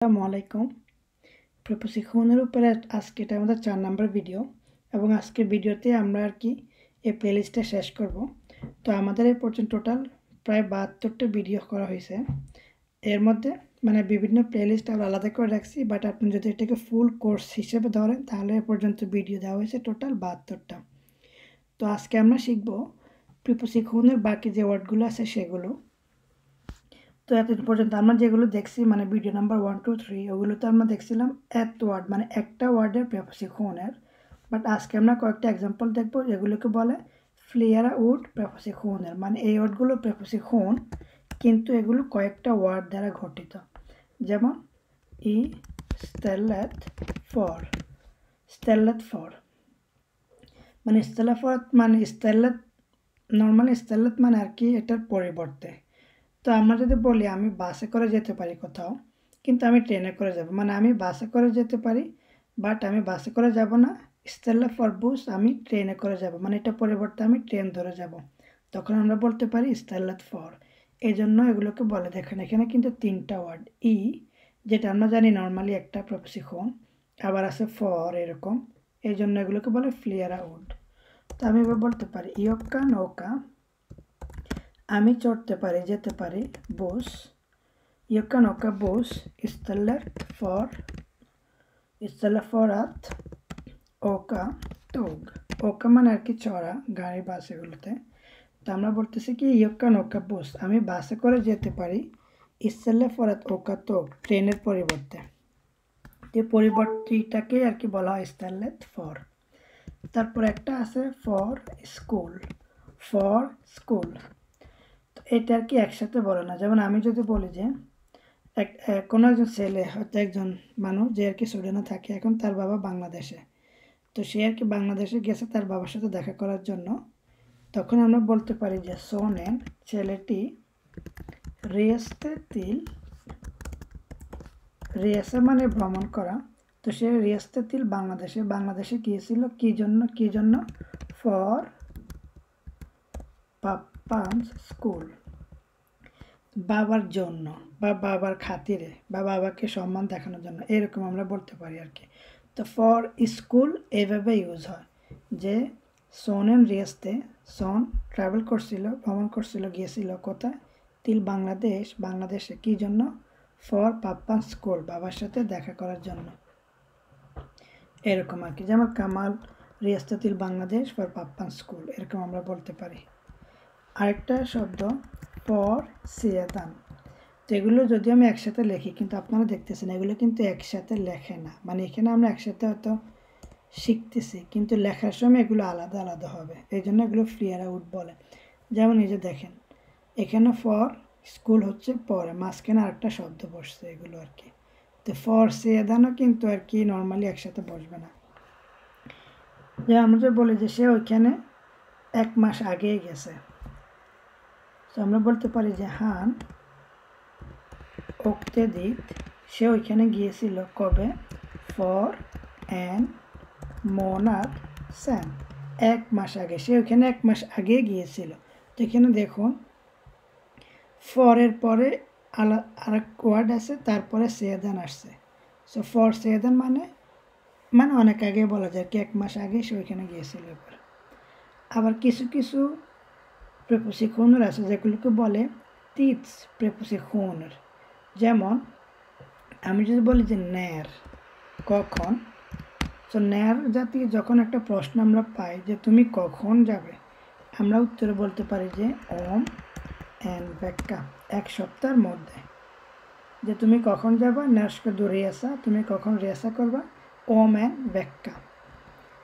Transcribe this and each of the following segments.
আসসালামু আলাইকুম। প্রিপোজিশনের উপরে আজকে এটা আমাদের 4 নাম্বার ভিডিও এবং আজকের ভিডিওতে আমরা এই প্লেলিস্টটা শেষ করব। তো আমাদের এই পর্যন্ত টোটাল প্রায় 72টা ভিডিও করা হয়েছে। এর মধ্যে বিভিন্ন প্লেলিস্ট আমরা আলাদা করে রাখছি, বাট আপনি যদি এটাকে ফুল কোর্স হিসেবে ধরেন তাহলে এ পর্যন্ত ভিডিও দেওয়া হয়েছে টোটাল 72টা। তো আজকে আমরা শিখব প্রিপোজিশনের বাকি যে ওয়ার্ডগুলো আছে সেগুলো। তো এতদিন পর্যন্ত আমরা যেগুলো দেখছি ভিডিও নাম্বার 1, 2, 3 ওগুলোতে আমরা দেখছিলাম এত ওয়ার্ড একটা ওয়ার্ডের প্রেপোজিশনের। বাট আজকে আমরা কয়েকটা এক্সাম্পল দেখব যেগুলোকে বলে ফ্লেয়ারা উড প্রেপোজিশনের, এই ওয়ার্ডগুলো প্রেপোজিশন কিন্তু এগুলো কয়েকটা ওয়ার্ড দ্বারা গঠিত। যেমন ই stellate for, stellate for stellate normally stellate এটার পরিবর্তে। তো আমরা যদি বলি আমি বাসে করে যেতে পারি কোথাও, কিন্তু আমি ট্রেনে করে যাব, আমি বাসে করে যেতে পারি বাট আমি বাসে করে যাব না, স্টেলা ফর বুস আমি ট্রেনে করে যাব, এটা পরিবর্তে আমি ট্রেন ধরে যাব, তখন আমরা বলতে পারি স্টেলাত ফর। এই জন্য এগুলোকে বলে, দেখেন এখানে কিন্তু 3টা ওয়ার্ড, ই যেটা আমরা জানি নর্মালি একটা প্রেপোজিশন, আবার আছে ফর এরকম, এই জন্য এগুলোকে বলে ফ্লেয়ারা উড। তো আমি এবার বলতে পারি ইয়ক্কা নৌকা, আমি চড়তে পারি যেতে পারি বুস, ইয়ক্কা নৌকা bush istället för att åka tåg, åka চড়া গাড়ি বাস এগুলোতে। তো আমরা বলতেছি কি ইয়ক্কা নৌকা বুস আমি বাসে করে যেতে পারি, istället för att åka tåg ট্রেনের পরিবর্তে। এই পরিবর্তনটাকে বলা হয় istället för। তারপর একটা আছে ফর স্কুল, ফর স্কুল এটা একসাথে বলে না। যেমন আমি যদি বলি যে কোনো একজন ছেলে, হয়তো একজন মানুষ যে সুইডেনে থাকে, এখন তার বাবা বাংলাদেশে, তো সে বাংলাদেশে গেছে তার বাবার সাথে দেখা করার জন্য, তখন আমরা বলতে পারি যে সোনেন ছেলেটি রেস্তে তিল, রেসে ভ্রমণ করা, তো সে রেস্তে তিল বাংলাদেশে গিয়েছিল কি জন্য ফর পাপ্পান্স স্কুল, বাবার জন্য বা বাবার খাতিরে বা বাবাকে সম্মান দেখানোর জন্য, এরকম আমরা বলতে পারি তো ফর স্কুল এইভাবে ইউজ হয় যে সোনেন রেস্তে, সোন ট্রাভেল করছিল, ভ্রমণ করছিল, গিয়েছিল কোথায়, তিল বাংলাদেশে কি জন্য, ফর পাপ্পান স্কুল বাবার সাথে দেখা করার জন্য, এরকম যেমন কামাল রেস্তে তিল বাংলাদেশ ফর পাপ্পান স্কুল, এরকম আমরা বলতে পারি। আরেকটা শব্দ ফর সিয়াদান, তো এগুলো যদি আমি একসাথে লিখি, কিন্তু আপনারা দেখতেছেন এগুলো কিন্তু একসাথে লেখে না, এখানে আমরা একসাথে হয়তো শিখতেছি কিন্তু লেখার সময় এগুলো আলাদা আলাদা হবে, এই জন্য এগুলো ফ্লেয়ারা উড বলে। যেমন এই যে দেখেন এখানে ফর স্কুল হচ্ছে পরে, মাঝখানে আরেকটা শব্দ বসছে, এগুলো তো ফর সিয়াদানও কিন্তু নর্মালি একসাথে বসবে না। যে আমরা যে বলি যে সে ওইখানে 1 মাস আগেই গেছে, তো আমরা বলতে পারি যে হান ওকতে দিত, সে ওইখানে গিয়েছিল কবে, ফর অ্যান মোনাদ স্যান 1 মাস আগে, সে ওইখানে 1 মাস আগে গিয়েছিল। তো এখানে দেখুন ফরের পরে আরেক ওয়ার্ড আছে, তারপরে সেদান আসছে, সো ফর সেদান অনেক আগে বলা যায় 1 মাস আগে সে ওইখানে গিয়েছিল। আবার কিছু প্রেপোজিশনের আছে যেগুলোকে বলে তিটস প্রেপোজিশনের। যেমন আমি যদি বলি যে ন্যার কখন, তো ন্যার জাতীয় যখন একটা প্রশ্ন আমরা পাই যে তুমি কখন যাবে, আমরা উত্তরে বলতে পারি যে ওম অ্যান ভেক্কা 1 সপ্তাহের মধ্যে, যে তুমি কখন যাবা, ন্যারস্কা দু রেসা তুমি কখন রেসা করবা, ওম অ্যান ভেক্কা।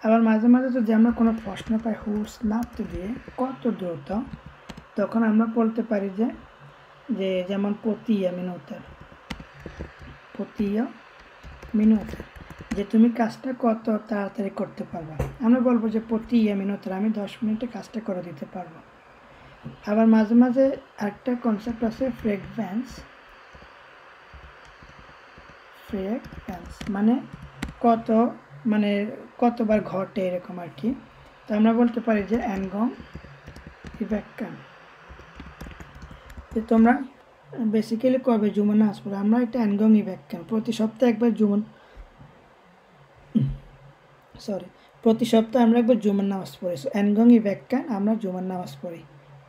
আবার মাঝে মাঝে যদি আমরা কোনো প্রশ্ন পাই হুস নাপ্ত দিয়ে কত দ্রুত, তখন আমরা বলতে পারি যে যেমন পতিয়া মিনুতের, যে তুমি কাজটা কত তাড়াতাড়ি করতে পারবা, আমরা বলবো যে পতিয়া মিনুতের আমি 10 মিনিটে কাজটা করে দিতে পারবো। আবার মাঝে মাঝে একটা কনসেপ্ট আছে ফ্রেকভেন্স, কত কতবার ঘটে এরকম তো আমরা বলতে পারি যে অ্যানগং ইভেক্কান, যে তোমরা বেসিক্যালি কবে জুমার নামাজ পড়ি আমরা, এটা অ্যানগং ইভেক্কান, প্রতি সপ্তাহে একবার প্রতি সপ্তাহে আমরা একবার জুমার নামাজ পড়ি। সো অ্যানগং ইভেক্কান আমরা জুমার নামাজ পড়ি,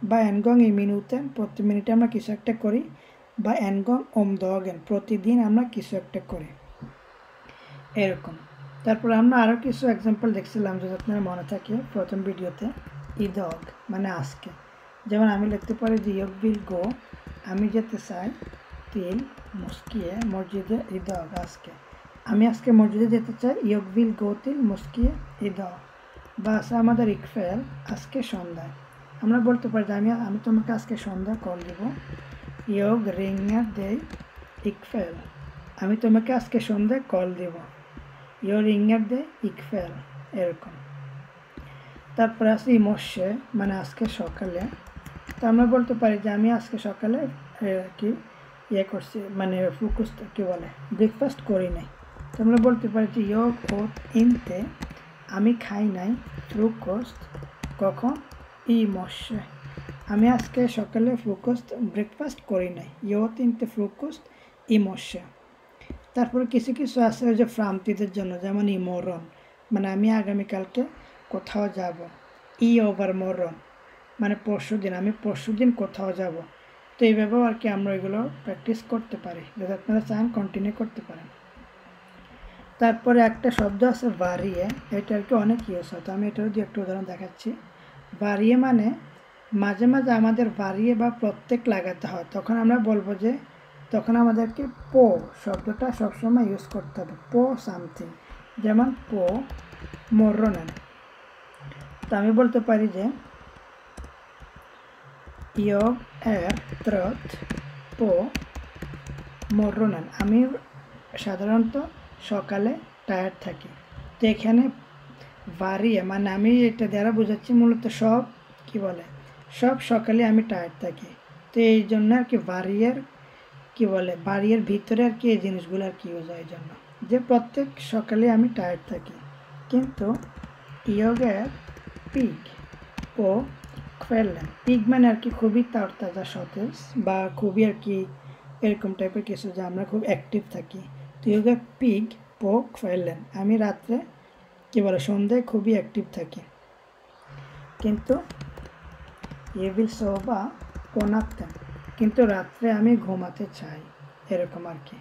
বা অ্যানগং ই মিনুতেন প্রতি মিনিটে আমরা কিছু একটা করি, বা অ্যানগং ওম দগেন প্রতিদিন আমরা কিছু একটা করি, এরকম। তারপর আমরা আরও কিছু এক্সাম্পল দেখছিলাম যদি আপনার মনে থাকে প্রথম ভিডিওতে, ইদগ মানে আজকে, যেমন আমি লিখতে পারি যে ইয়গ উইল গো, আমি যেতে চাই, তিল মুস্কিয়ে মসজিদে ইদগ আজকে, আমি আজকে মসজিদে যেতে চাই, ইয়গ উইল গো তিল মুস্কিয়ে ইদগ। বা আছে আমাদের ইকফেল আজকে সন্ধ্যায়, আমরা বলতে পারি যে আমি তোমাকে আজকে সন্ধ্যায় কল দিব, ইয়গ রিঙ্গার দেই ইকফেল, আমি তোমাকে আজকে সন্ধ্যায় কল দিব, ইয়র রিঙ্গার দে ইকফেল, এরকম। তারপরে আছে ইমস্যে মানে আজকে সকালে, তো আমরা বলতে পারি যে আমি আজকে সকালে কি করছি, মানে ফোকাস কি বলে ব্রেকফাস্ট করি নাই, তো আমরা বলতে পারি যে ইয়গ ওট ইনতে আমি খাই নাই ফ্রুকোস্ট কখন, ইমস্যে আমি আজকে সকালে ব্রেকফাস্ট করি নাই, ইয়ত ইনতে ফ্রুকোস্ট ইমস্যে। তারপরে কিছু কিছু আছে ওই যে ফ্রান্তিদের জন্য, যেমন ইমরন মানে আমি আগামীকালকে কোথাও যাব, ই ওভার মরন মানে পরশুদিন, আমি পরশুদিন কোথাও যাব। তো এইভাবেও আর কি আমরা এগুলো প্র্যাকটিস করতে পারি, যদি আপনারা চান কন্টিনিউ করতে পারেন। তারপরে একটা শব্দ আছে ভারিয়ে, এটা আর কি অনেক ইউজ হয়, তো আমি এটারও দিয়ে একটু উদাহরণ দেখাচ্ছি। ভারিয়ে মানে মাঝে মাঝে আমাদের ভারিয়ে বা প্রত্যেক লাগাতে হয়, তখন আমরা বলবো যে তখন আমাদেরকে পো শব্দটা সবসময় ইউজ করতে হবে, পো সামথিং, যেমন পো মরনেন। তো আমি বলতে পারি যে ইয়গ এর ত্রত পো মরনেন, আমি সাধারণত সকালে টায়ার্ড থাকি। তো এখানে ভারিয়ে মানে আমি এটা দ্বারা বোঝাচ্ছি মূলত সব কি বলে সব সকালে আমি টায়ার্ড থাকি, তো এই জন্য আর কি ভারিয়ের কি বলে বাড়ির ভিতরে আর কি এই জিনিসগুলো আর কি ইউজ হয়, এই জন্য যে প্রত্যেক সকালে আমি টায়ার্ড থাকি। কিন্তু ইয়গের পিক ও ফেললেন, পিক মানে আর কি খুবই তাজা সতেজ বা খুবই আর কি এরকম টাইপের কিছু, যে আমরা খুব অ্যাক্টিভ থাকি। তো ইয়গের পিক ও ফেললেন আমি রাত্রে কি বলে সন্ধ্যায় খুবই অ্যাক্টিভ থাকি। কিন্তু ইভিল সোবা কোনাতেন কিন্তু রাত্রে আমি ঘুমাতে চাই, এরকম আর কি।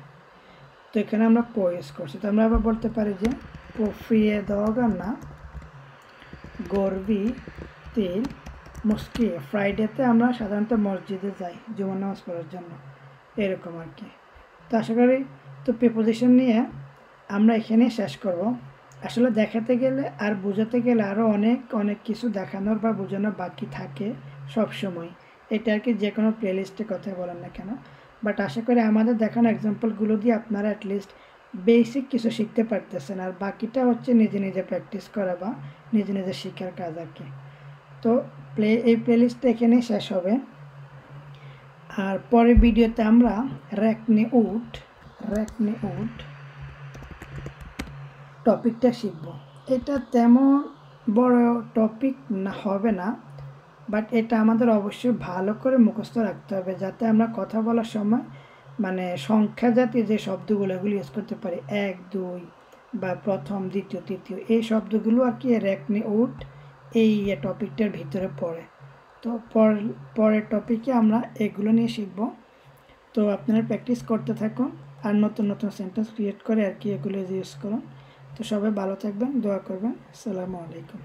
তো এখানে আমরা পো ইউজ করছি। তো আমরা আবার বলতে পারি যে পোফিয়ে দগা না গর্বি তিল মুস্কি, ফ্রাইডেতে আমরা সাধারণত মসজিদে যাই জুমার নামাজ পড়ার জন্য, এরকম আর কি। তো আশা করি তো প্রিপোজিশন নিয়ে আমরা এখানেই শেষ করব। আসলে দেখাতে গেলে আর বোঝাতে গেলে আরও অনেক কিছু দেখানোর বা বোঝানোর বাকি থাকে সব সময়, এটা আর কি যে কোনো প্লেলিস্টে কথা বলেন না কেন। বাট আশা করি আমাদের দেখানো এক্সাম্পলগুলো দিয়ে আপনারা অ্যাটলিস্ট বেসিক কিছু শিখতে পারতেছেন, আর বাকিটা হচ্ছে নিজে নিজে প্র্যাকটিস করা বা নিজে নিজে শেখার কাজ আর কি। তো এই প্লেলিস্টটা এখানেই শেষ হবে, আর পরের ভিডিওতে আমরা রেকনে উড টপিকটা শিখব। এটা তেমন বড় টপিক না হবে না, বাট এটা আমাদের অবশ্যই ভালো করে মুখস্থ রাখতে হবে, যাতে আমরা কথা বলার সময় মানে সংখ্যা জাতীয় যে শব্দগুলো এগুলো ইউজ করতে পারি, 1 2 বা প্রথম দ্বিতীয় তৃতীয়, এই শব্দগুলো আর কি রেকনে উড এই টপিকটার ভিতরে পড়ে। তো পরের টপিকে আমরা এগুলো নিয়ে শিখব। তো আপনারা প্র্যাকটিস করতে থাকুন আর নতুন নতুন সেন্টেন্স ক্রিয়েট করে আর কি এগুলো ইউজ করুন। তো সবাই ভালো থাকবেন, দোয়া করবেন। আসসালামু আলাইকুম।